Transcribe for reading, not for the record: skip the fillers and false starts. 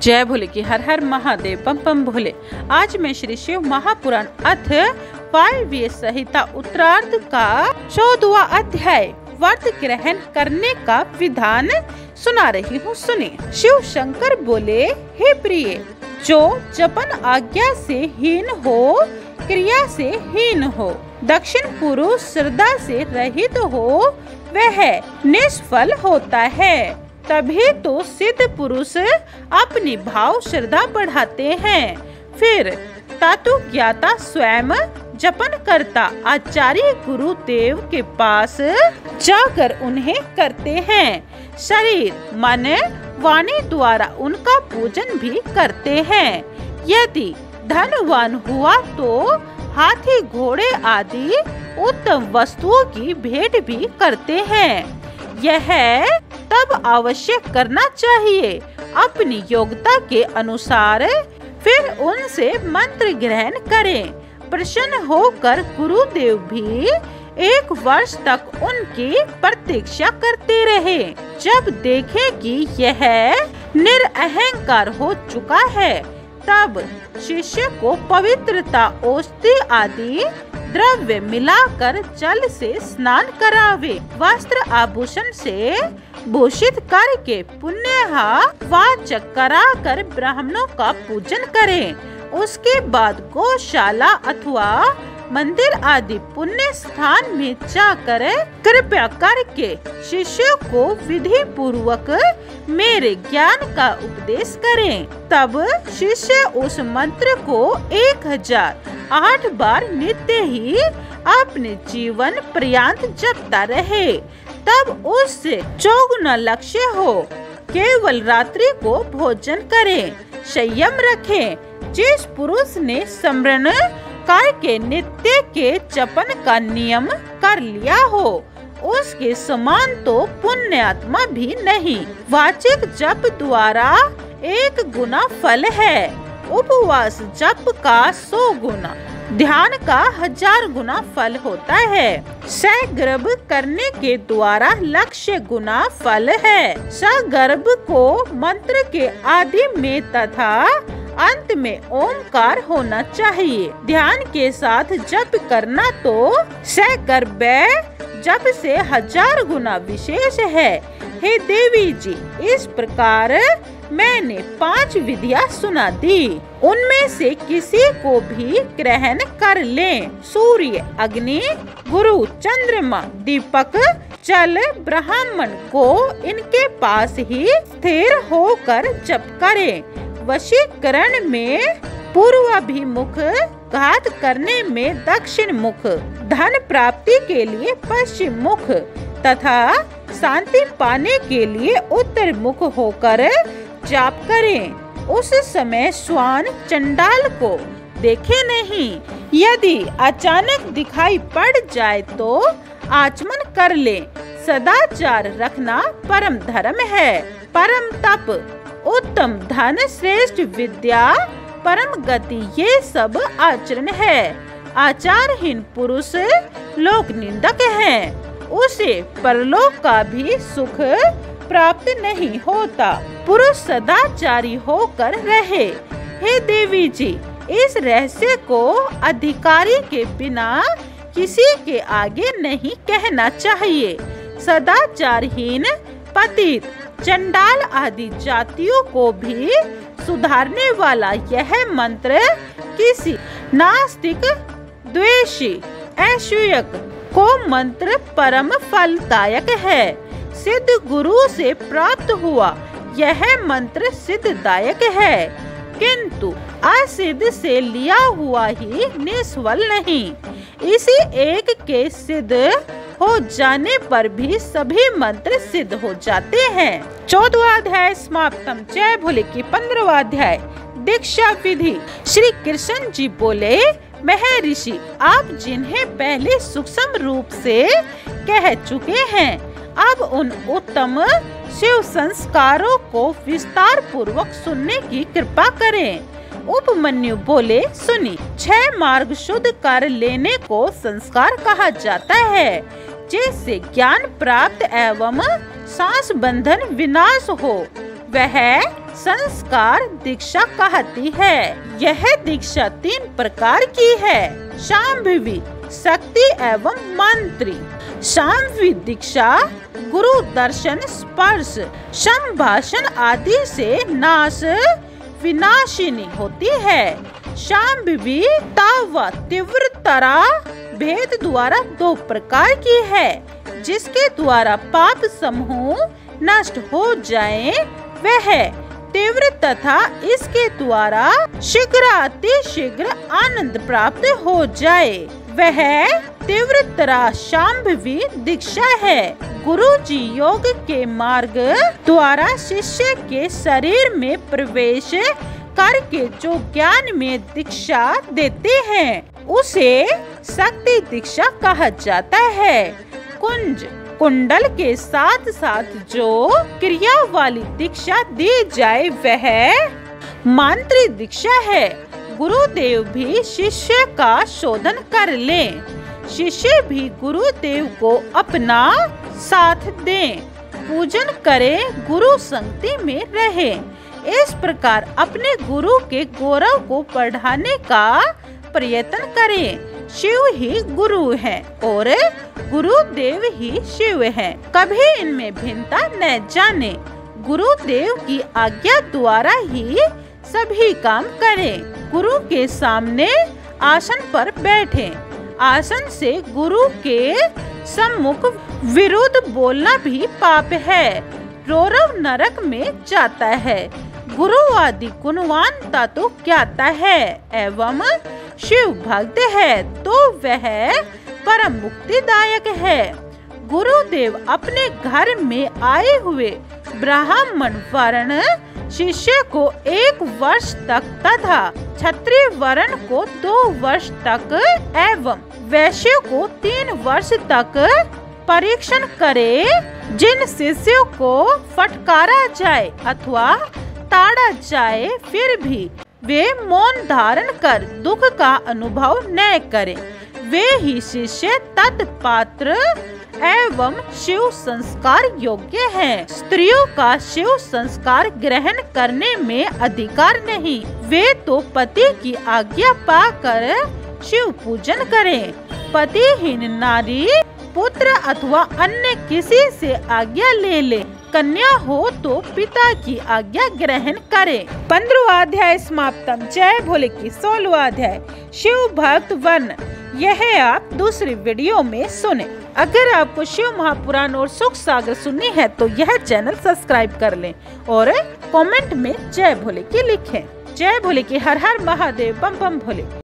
जय भोले की हर हर महादेव बम बम भोले। आज मैं श्री शिव महापुराण अथ वायव्य संहिता उत्तरार्ध का 14वां अध्याय व्रत ग्रहण करने का विधान सुना रही हूँ। सुने। शिव शंकर बोले, हे प्रिय, जो जपन आज्ञा से हीन हो, क्रिया से हीन हो, दक्षिण पुरुष श्रद्धा से रहित हो, वह निष्फल होता है। तभी तो सिद्ध पुरुष अपनी भाव श्रद्धा बढ़ाते हैं। फिर तत्व ज्ञाता स्वयं जपन करता आचार्य गुरुदेव के पास जाकर उन्हें करते हैं। शरीर मन वाणी द्वारा उनका पूजन भी करते हैं। यदि धनवान हुआ तो हाथी घोड़े आदि उत्तम वस्तुओं की भेंट भी करते हैं। यह तब आवश्यक करना चाहिए अपनी योग्यता के अनुसार। फिर उनसे मंत्र ग्रहण करें। प्रसन्न होकर गुरुदेव भी 1 वर्ष तक उनकी प्रतीक्षा करते रहे। जब देखे कि यह निरअहंकार हो चुका है, तब शिष्य को पवित्रता औषधि आदि द्रव्य मिलाकर जल से स्नान करावे। वस्त्र आभूषण से भूषित करके पुण्यहा वाचक कराकर ब्राह्मणों का पूजन करें। उसके बाद गौशाला अथवा मंदिर आदि पुण्य स्थान में जाकर कृपया करके शिष्य को विधि पूर्वक मेरे ज्ञान का उपदेश करें। तब शिष्य उस मंत्र को 1008 बार नित्य ही अपने जीवन पर्यंत जपता रहे। तब उससे चौगुना लक्ष्य हो। केवल रात्रि को भोजन करें, संयम रखें। जिस पुरुष ने स्मरण करके नित्य के जपन का नियम कर लिया हो, उसके समान तो पुण्यात्मा भी नहीं। वाचिक जप द्वारा 1 गुना फल है, उपवास जप का 100 गुना, ध्यान का 1000 गुना फल होता है। सगर्भ करने के द्वारा लक्ष्य गुना फल है। सगर्भ को मंत्र के आदि में तथा अंत में ओमकार होना चाहिए। ध्यान के साथ जप करना तो सगर्भ जप से 1000 गुना विशेष है। हे देवी जी, इस प्रकार मैंने 5 विधियां सुना दी। उनमें से किसी को भी ग्रहण कर लें। सूर्य, अग्नि, गुरु, चंद्रमा, दीपक, जल, ब्राह्मण को इनके पास ही स्थिर होकर जप करें। वशीकरण में पूर्वाभिमुख, घात करने में दक्षिण मुख, धन प्राप्ति के लिए पश्चिम मुख तथा शांति पाने के लिए उत्तर मुख होकर जाप करें। उस समय श्वान चंडाल को देखे नहीं। यदि अचानक दिखाई पड़ जाए तो आचमन कर ले। सदाचार रखना परम धर्म है। परम तप, उत्तम धन, श्रेष्ठ विद्या, परम गति, ये सब आचरण है। आचारहीन पुरुष लोक निंदक है। उसे परलोक का भी सुख प्राप्त नहीं होता। पुरुष सदाचारी होकर रहे। हे देवी जी, इस रहस्य को अधिकारी के बिना किसी के आगे नहीं कहना चाहिए। सदाचारहीन, पतित, चंडाल आदि जातियों को भी सुधारने वाला यह मंत्र किसी नास्तिक, द्वेषी, ऐश्वर्यक को मंत्र परम फलदायक है। सिद्ध गुरु से प्राप्त हुआ यह मंत्र सिद्धदायक है, किंतु असिद्ध से लिया हुआ ही निष्फल नहीं। इसी एक के सिद्ध हो जाने पर भी सभी मंत्र सिद्ध हो जाते हैं। 14वां अध्याय समाप्तम। जय भोले की 15वां अध्याय दीक्षा विधि। श्री कृष्ण जी बोले, महर्षि, आप जिन्हें पहले सूक्ष्म रूप से कह चुके हैं, अब उन उत्तम शिव संस्कारों को विस्तार पूर्वक सुनने की कृपा करें। उपमन्यु बोले, सुनी। 6 मार्ग शुद्ध कर लेने को संस्कार कहा जाता है, जिससे ज्ञान प्राप्त एवं सांस बंधन विनाश हो। वह संस्कार दीक्षा कहती है। यह दीक्षा 3 प्रकार की है: शांभवी, शक्ति एवं मंत्री। शांभवी दीक्षा गुरु दर्शन, स्पर्श, संभाषण आदि से नाश विनाशिनी होती है। शांभवी तावा तीव्रतरा भेद द्वारा 2 प्रकार की है, जिसके द्वारा पाप समूह नष्ट हो जाए वह तीव्र तथा इसके द्वारा शीघ्र शीघ्र आनंद प्राप्त हो जाए वह तीव्रतरा शांभवी दीक्षा है। गुरु जी योग के मार्ग द्वारा शिष्य के शरीर में प्रवेश करके जो ज्ञान में दीक्षा देते हैं उसे शक्ति दीक्षा कहा जाता है। कुंज कुंडल के साथ साथ जो क्रिया वाली दीक्षा दी जाए वह मंत्री दीक्षा है। गुरुदेव भी शिष्य का शोधन कर लें, शिष्य भी गुरुदेव को अपना साथ दें, पूजन करें, गुरु संगति में रहें। इस प्रकार अपने गुरु के गौरव को बढ़ाने का प्रयत्न करें। शिव ही गुरु है और गुरुदेव ही शिव है, कभी इनमें भिन्नता न जाने। गुरुदेव की आज्ञा द्वारा ही सभी काम करें। गुरु के सामने आसन पर बैठें। आसन से गुरु के सम्मुख विरुद्ध बोलना भी पाप है, रौरव नरक में जाता है। गुरु आदि गुणवानता तो ज्ञाता है एवं शिव भक्त है तो वह परम मुक्तिदायक है। गुरुदेव अपने घर में आए हुए ब्राह्मण वर्ण शिष्य को 1 वर्ष तक तथा क्षत्रिय वर्ण को 2 वर्ष तक एवं वैश्य को 3 वर्ष तक परीक्षण करे। जिन शिष्यों को फटकारा जाए अथवा ताड़ा जाए फिर भी वे मौन धारण कर दुख का अनुभव न करें, वे ही शिष्य तत्पात्र एवं शिव संस्कार योग्य हैं। स्त्रियों का शिव संस्कार ग्रहण करने में अधिकार नहीं, वे तो पति की आज्ञा पाकर शिव पूजन करें। पतिहीन नारी पुत्र अथवा अन्य किसी से आज्ञा ले, कन्या हो तो पिता की आज्ञा ग्रहण करें। 15वां अध्याय समाप्तम। जय भोले की 16वां अध्याय शिव भक्त वन, यह आप दूसरी वीडियो में सुने। अगर आपको शिव महापुराण और सुख सागर सुननी है तो यह चैनल सब्सक्राइब कर लें और कमेंट में जय भोले की लिखें। जय भोले की हर हर महादेव, बम बम भोले।